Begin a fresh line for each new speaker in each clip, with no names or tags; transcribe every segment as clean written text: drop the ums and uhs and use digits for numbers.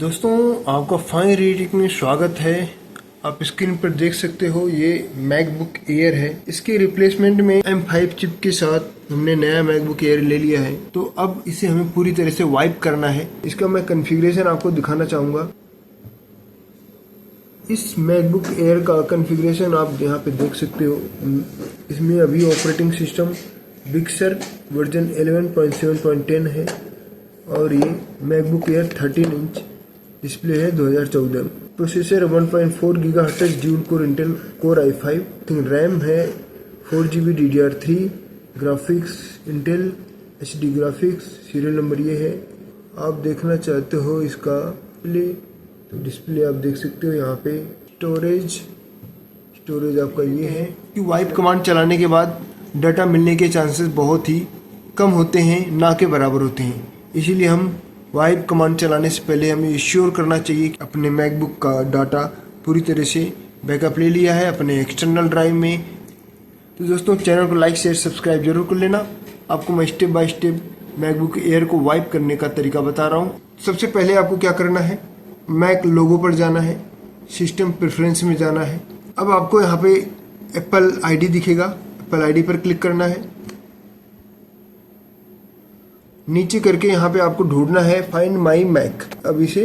दोस्तों आपका fine reading में स्वागत है। आप स्क्रीन पर देख सकते हो ये मैकबुक एयर है। इसके रिप्लेसमेंट में M5 चिप के साथ हमने नया मैकबुक एयर ले लिया है। तो अब इसे हमें पूरी तरह से वाइप करना है। इसका मैं कॉन्फ़िगरेशन आपको दिखाना चाहूँगा। इस मैकबुक एयर का कॉन्फ़िगरेशन आप यहाँ पे देख सकते हो। इसमें अभी operating system big sur version 11.7.10 है और ये मैकबुक एयर 13 इंच डिस्प्ले है 2014। Processor 1.4 GHz dual core Intel core i5, RAM है 4GB DDR3, graphics Intel HD graphics, serial number ये है। आप देखना चाहते हो इसका डिस्प्ले, तो डिस्प्ले आप देख सकते हो यहाँ पे। स्टोरेज आपका ये है कि वाइप कमांड चलाने के बाद डाटा मिलने के चांसेस बहुत ही कम होते हैं, ना के बराबर होते हैं। इसीलिए हम वाइप कमांड चलाने से पहले हमें इंश्योर करना चाहिए कि अपने मैकबुक का डाटा पूरी तरह से बैकअप ले लिया है अपने एक्सटर्नल ड्राइव में। तो दोस्तों चैनल को लाइक शेयर सब्सक्राइब जरूर कर लेना। आपको मैं step by step MacBook air को वाइप करने का तरीका बता रहा हूँ। सबसे पहले आपको क्या करना है, मैक लोगो पर जाना है, सिस्टम प्रेफरेंस में जाना है। अब आपको यहाँ पे एप्पल ID दिखेगा, एप्पल ID पर क्लिक करना है। नीचे करके यहाँ पे आपको ढूंढना है फाइंड माई मैक। अब इसे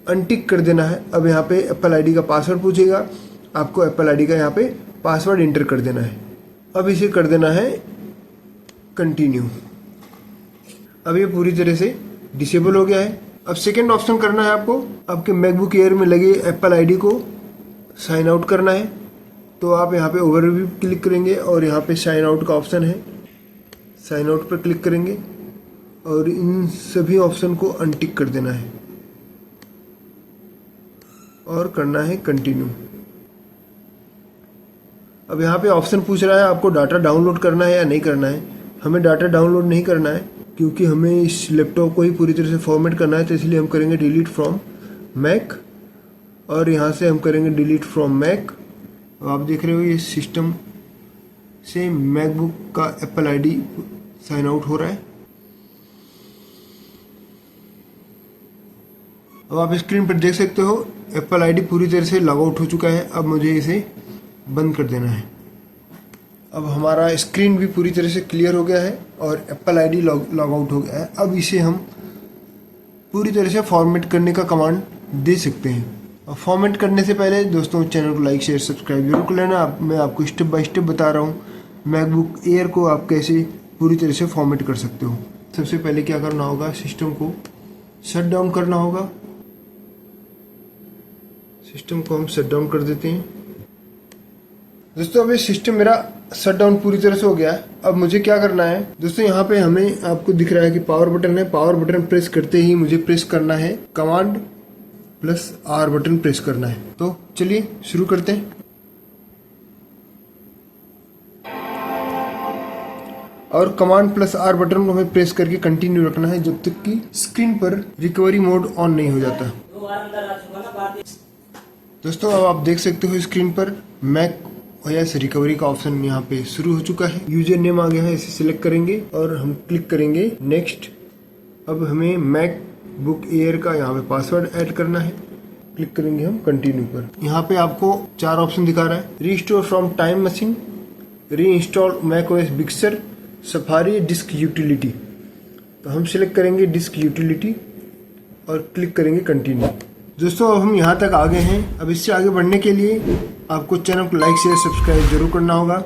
अनटिक कर देना है। अब यहाँ पे एप्पल ID का पासवर्ड पूछेगा, आपको एप्पल ID का यहाँ पे पासवर्ड इंटर कर देना है। अब इसे कर देना है कंटिन्यू। अब ये पूरी तरह से डिसेबल हो गया है। अब सेकेंड ऑप्शन करना है आपको, आपके मैकबुक एयर में लगे एप्पल ID को साइन आउट करना है। तो आप यहाँ पे ओवरव्यू क्लिक करेंगे और यहाँ पे साइन आउट का ऑप्शन है, साइन आउट पर क्लिक करेंगे और इन सभी ऑप्शन को अनटिक कर देना है और करना है कंटिन्यू। अब यहाँ पे ऑप्शन पूछ रहा है आपको डाटा डाउनलोड करना है या नहीं करना है। हमें डाटा डाउनलोड नहीं करना है क्योंकि हमें इस लैपटॉप को ही पूरी तरह से फॉर्मेट करना है। तो इसलिए हम करेंगे डिलीट फ्रॉम मैक और यहाँ से हम करेंगे डिलीट फ्रॉम मैक। अब आप देख रहे हो ये सिस्टम से मैकबुक का एप्पल ID साइन आउट हो रहा है। अब आप स्क्रीन पर देख सकते हो एप्पल ID पूरी तरह से लॉग आउट हो चुका है। अब मुझे इसे बंद कर देना है। अब हमारा स्क्रीन भी पूरी तरह से क्लियर हो गया है और एप्पल ID लॉग आउट हो गया है। अब इसे हम पूरी तरह से फॉर्मेट करने का कमांड दे सकते हैं। और फॉर्मेट करने से पहले दोस्तों चैनल को लाइक शेयर सब्सक्राइब जरूर कर लेना। मैं आपको स्टेप बाय स्टेप बता रहा हूँ मैकबुक एयर को आप कैसे पूरी तरह से फॉर्मेट कर सकते हो। सबसे पहले क्या करना होगा, सिस्टम को शट डाउन करना होगा। सिस्टम को हम शट डाउन कर देते हैं। दोस्तों अब ये सिस्टम मेरा शट डाउन पूरी तरह से हो गया है। अब मुझे क्या करना है दोस्तों, यहाँ पे हमें आपको दिख रहा है कि पावर बटन है। पावर बटन प्रेस करते ही मुझे प्रेस करना है command plus R button press करना है। तो चलिए शुरू करते हैं। और कमांड प्लस R बटन को हमें प्रेस करके कंटिन्यू रखना है जब तक कि स्क्रीन पर रिकवरी मोड ऑन नहीं हो जाता। दोस्तों अब आप देख सकते हो स्क्रीन पर मैक OS रिकवरी का ऑप्शन यहाँ पे शुरू हो चुका है। यूजर नेम आ गया है, इसे सिलेक्ट करेंगे और हम क्लिक करेंगे नेक्स्ट। अब हमें मैकबुक एयर का यहाँ पे पासवर्ड ऐड करना है। क्लिक करेंगे हम कंटिन्यू पर। यहाँ पे आपको 4 ऑप्शन दिखा रहा है, restore from Time Machine, reinstall Mac OS Big sur, Safari, Disk Utility. तो हम सिलेक्ट करेंगे डिस्क यूटिलिटी और क्लिक करेंगे कंटिन्यू। दोस्तों अब हम यहाँ तक आ गए हैं। अब इससे आगे बढ़ने के लिए आपको चैनल को लाइक शेयर सब्सक्राइब जरूर करना होगा।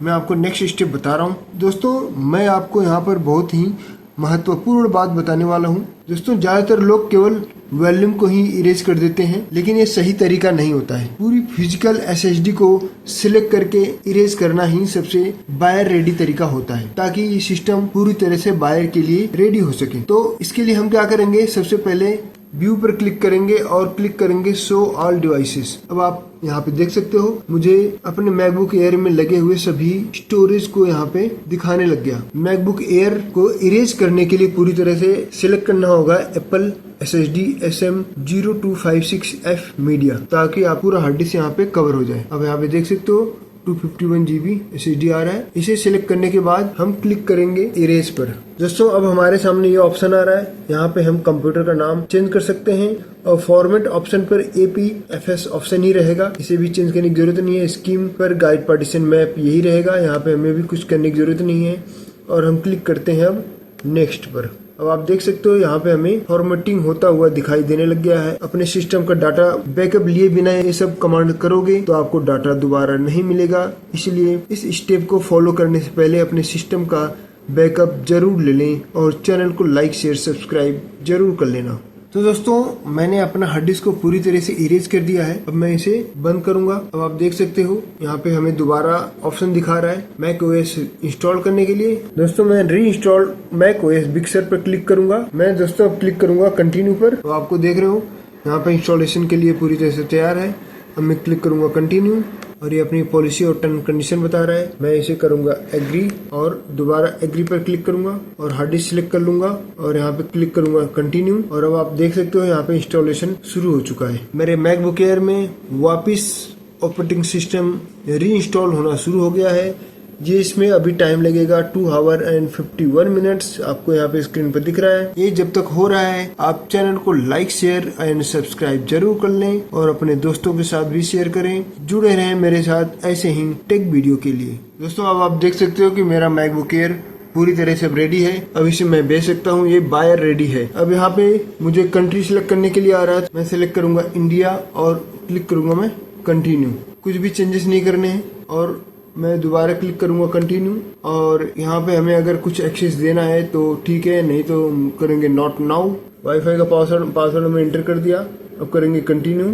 मैं आपको नेक्स्ट स्टेप बता रहा हूँ। दोस्तों मैं आपको यहाँ पर बहुत ही महत्वपूर्ण बात बताने वाला हूँ। दोस्तों ज़्यादातर लोग केवल वॉल्यूम को ही इरेज कर देते हैं, लेकिन ये सही तरीका नहीं होता है। पूरी फिजिकल SSD को सिलेक्ट करके इरेज करना ही सबसे बायर रेडी तरीका होता है, ताकि ये सिस्टम पूरी तरह से बायर के लिए रेडी हो सके। तो इसके लिए हम क्या करेंगे, सबसे पहले व्यू पर क्लिक करेंगे और क्लिक करेंगे शो ऑल डिवाइसेस। अब आप यहाँ पे देख सकते हो मुझे अपने मैकबुक एयर में लगे हुए सभी स्टोरेज को यहाँ पे दिखाने लग गया। मैकबुक एयर को इरेज करने के लिए पूरी तरह से सिलेक्ट करना होगा एप्पल SSD SM0256F मीडिया, ताकि आप पूरा हार्ड डिस्क यहाँ पे कवर हो जाए। अब यहाँ पे देख सकते हो 251 GB SSD आ रहा है। इसे सिलेक्ट करने के बाद हम क्लिक करेंगे इरेज पर। दोस्तों अब हमारे सामने ये ऑप्शन आ रहा है, यहाँ पे हम कंप्यूटर का नाम चेंज कर सकते हैं और फॉर्मेट ऑप्शन पर APFS ऑप्शन ही रहेगा, इसे भी चेंज करने की जरूरत नहीं है। स्कीम पर गाइड पार्टीशन मैप यही रहेगा, यहाँ पे हमें भी कुछ करने की जरूरत नहीं है और हम क्लिक करते हैं अब नेक्स्ट पर। अब आप देख सकते हो यहाँ पे हमें फॉर्मेटिंग होता हुआ दिखाई देने लग गया है। अपने सिस्टम का डाटा बैकअप लिए बिना ये सब कमांड करोगे तो आपको डाटा दोबारा नहीं मिलेगा, इसलिए इस स्टेप को फॉलो करने से पहले अपने सिस्टम का बैकअप जरूर ले लें और चैनल को लाइक शेयर सब्सक्राइब जरूर कर लेना। तो दोस्तों मैंने अपना हार्ड डिस्क को पूरी तरह से इरेज कर दिया है। अब मैं इसे बंद करूंगा। अब आप देख सकते हो यहाँ पे हमें दोबारा ऑप्शन दिखा रहा है मैक ओएस इंस्टॉल करने के लिए। दोस्तों मैं reinstall Mac OS Big sur पर क्लिक करूंगा। मैं दोस्तों अब क्लिक करूंगा कंटिन्यू पर। तो आपको देख रहे हो यहाँ पे इंस्टॉलेशन के लिए पूरी तरह से तैयार है। अब मैं क्लिक करूंगा कंटिन्यू और ये अपनी पॉलिसी और टर्म कंडीशन बता रहा है। मैं इसे करूंगा एग्री और दोबारा एग्री पर क्लिक करूंगा और हार्ड डिस्क सिलेक्ट कर लूंगा और यहाँ पे क्लिक करूंगा कंटिन्यू। और अब आप देख सकते हो यहाँ पे इंस्टॉलेशन शुरू हो चुका है। मेरे मैकबुक एयर में वापिस ऑपरेटिंग सिस्टम री इंस्टॉल होना शुरू हो गया है। ये इसमें अभी टाइम लगेगा 2 आवर एंड 51 मिनट्स, आपको यहाँ पे स्क्रीन पर दिख रहा है। ये जब तक हो रहा है आप चैनल को लाइक शेयर एंड सब्सक्राइब जरूर कर लें और अपने दोस्तों के साथ भी शेयर करें। जुड़े रहें मेरे साथ ऐसे ही टेक वीडियो के लिए। दोस्तों अब आप देख सकते हो कि मेरा मैकबुक एयर पूरी तरह से रेडी है। अब इसे मैं बेच सकता हूँ, ये बायर रेडी है। अब यहाँ पे मुझे कंट्री सिलेक्ट करने के लिए आ रहा है, मैं सिलेक्ट करूंगा इंडिया और क्लिक करूंगा मैं कंटिन्यू। कुछ भी चेंजेस नहीं करने हैं और मैं दोबारा क्लिक करूंगा कंटिन्यू। और यहाँ पे हमें अगर कुछ एक्सेस देना है तो ठीक है, नहीं तो करेंगे नॉट नाउ। वाईफाई का पासवर्ड मैं एंटर कर दिया। अब करेंगे कंटिन्यू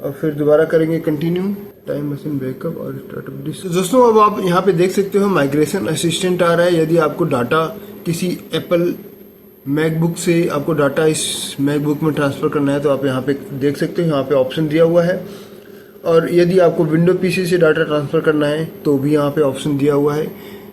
और फिर दोबारा करेंगे कंटिन्यू। टाइम मशीन बैकअप और स्टार्टअप डिस्क। दोस्तों अब आप यहाँ पे देख सकते हो माइग्रेशन असिस्टेंट आ रहा है। यदि आपको डाटा किसी एप्पल मैकबुक से आपको डाटा इस मैकबुक में ट्रांसफर करना है तो आप यहाँ पे देख सकते हो, यहाँ पे ऑप्शन दिया हुआ है। और यदि आपको विंडो पीसी से डाटा ट्रांसफ़र करना है तो भी यहाँ पे ऑप्शन दिया हुआ है।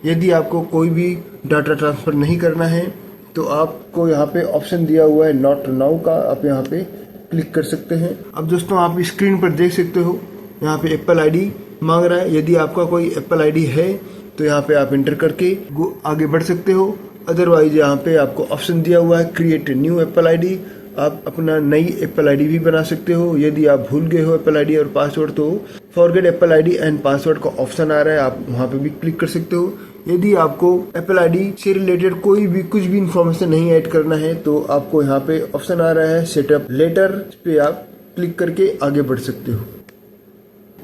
यदि आपको कोई भी डाटा ट्रांसफ़र नहीं करना है तो आपको यहाँ पे ऑप्शन दिया हुआ है नॉट नाउ का, आप यहाँ पे क्लिक कर सकते हैं। अब दोस्तों आप स्क्रीन पर देख सकते हो यहाँ पे एप्पल आईडी मांग रहा है। यदि आपका कोई एप्पल आईडी है तो यहाँ पे आप एंटर करके आगे बढ़ सकते हो। अदरवाइज यहाँ पे आपको ऑप्शन दिया हुआ है क्रिएट न्यू एप्पल आईडी, आप अपना नई एप्पल आईडी भी बना सकते हो। यदि आप भूल गए हो एप्पल आईडी और पासवर्ड तो forget Apple ID and password का ऑप्शन आ रहा है, आप वहां पे भी क्लिक कर सकते हो। यदि आपको एप्पल आईडी से रिलेटेड कोई भी कुछ भी इंफॉर्मेशन नहीं ऐड करना है तो आपको यहाँ पे ऑप्शन आ रहा है सेटअप लेटर, इस पे आप क्लिक करके आगे बढ़ सकते हो।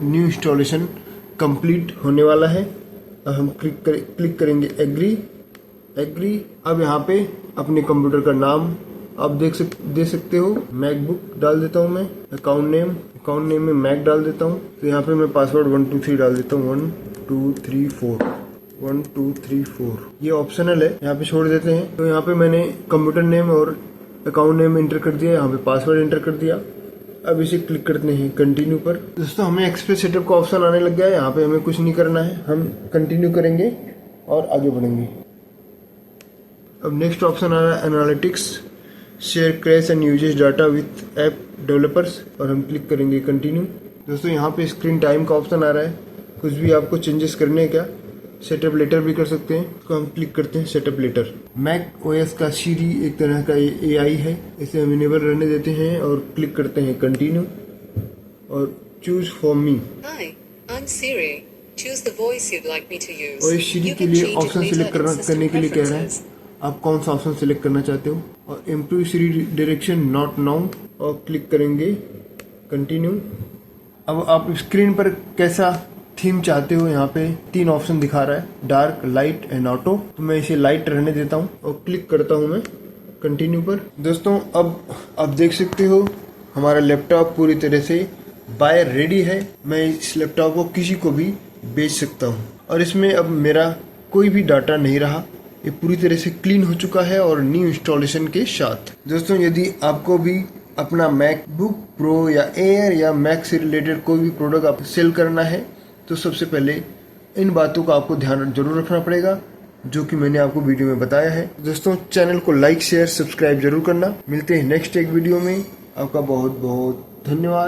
न्यू इंस्टॉलेशन कंप्लीट होने वाला है। अब हम क्लिक करेंगे एग्री। अब यहाँ पे अपने कंप्यूटर का नाम आप दे सकते हो। मैकबुक डाल देता हूँ मैं। अकाउंट नेम में मैक डाल देता हूँ। तो यहाँ पे मैं पासवर्ड 123 डाल देता हूँ, 1234 ये ऑप्शनल है, यहाँ पे छोड़ देते हैं। तो यहाँ पे मैंने कंप्यूटर नेम और अकाउंट नेम एंटर कर दिया, यहाँ पे पासवर्ड एंटर कर दिया। अब इसे क्लिक करते हैं कंटिन्यू पर। दोस्तों हमें एक्सप्रेस सेटअप का ऑप्शन आने लग गया है, यहाँ पे हमें कुछ नहीं करना है, हम कंटिन्यू करेंगे और आगे बढ़ेंगे। अब नेक्स्ट ऑप्शन आ रहा है analytics, share crash and usage data with app developers और हम क्लिक करेंगे कंटिन्यू। दोस्तों यहाँ पे स्क्रीन टाइम का ऑप्शन आ रहा है, कुछ भी आपको चेंजेस करने हैं क्या, सेटअप लेटर भी कर सकते हैं। तो हम क्लिक करते हैं सेटअप लेटर। मैक ओएस का सीरी एक तरह का AI है, इसे हम इनेबल रहने देते हैं और क्लिक करते हैं कंटिन्यू और चूज फॉर मी। और इस सीरी के लिए ऑप्शन सिलेक्ट करने के लिए कह रहा है आप कौन सा ऑप्शन सिलेक्ट करना चाहते हो। और improve Siri dictation not now और क्लिक करेंगे कंटिन्यू। अब आप स्क्रीन पर कैसा थीम चाहते हो, यहाँ पे 3 ऑप्शन दिखा रहा है, डार्क, लाइट एंड ऑटो। तो मैं इसे लाइट रहने देता हूँ और क्लिक करता हूँ मैं कंटिन्यू पर। दोस्तों अब आप देख सकते हो हमारा लैपटॉप पूरी तरह से बाय रेडी है। मैं इस लैपटॉप को किसी को भी बेच सकता हूँ और इसमें अब मेरा कोई भी डाटा नहीं रहा, ये पूरी तरह से क्लीन हो चुका है और न्यू इंस्टॉलेशन के साथ। दोस्तों यदि आपको भी अपना मैकबुक प्रो या एयर या मैक से रिलेटेड कोई भी प्रोडक्ट आप सेल करना है तो सबसे पहले इन बातों का आपको ध्यान जरूर रखना पड़ेगा जो कि मैंने आपको वीडियो में बताया है। दोस्तों चैनल को लाइक शेयर सब्सक्राइब जरूर करना। मिलते हैं नेक्स्ट एक वीडियो में। आपका बहुत बहुत धन्यवाद।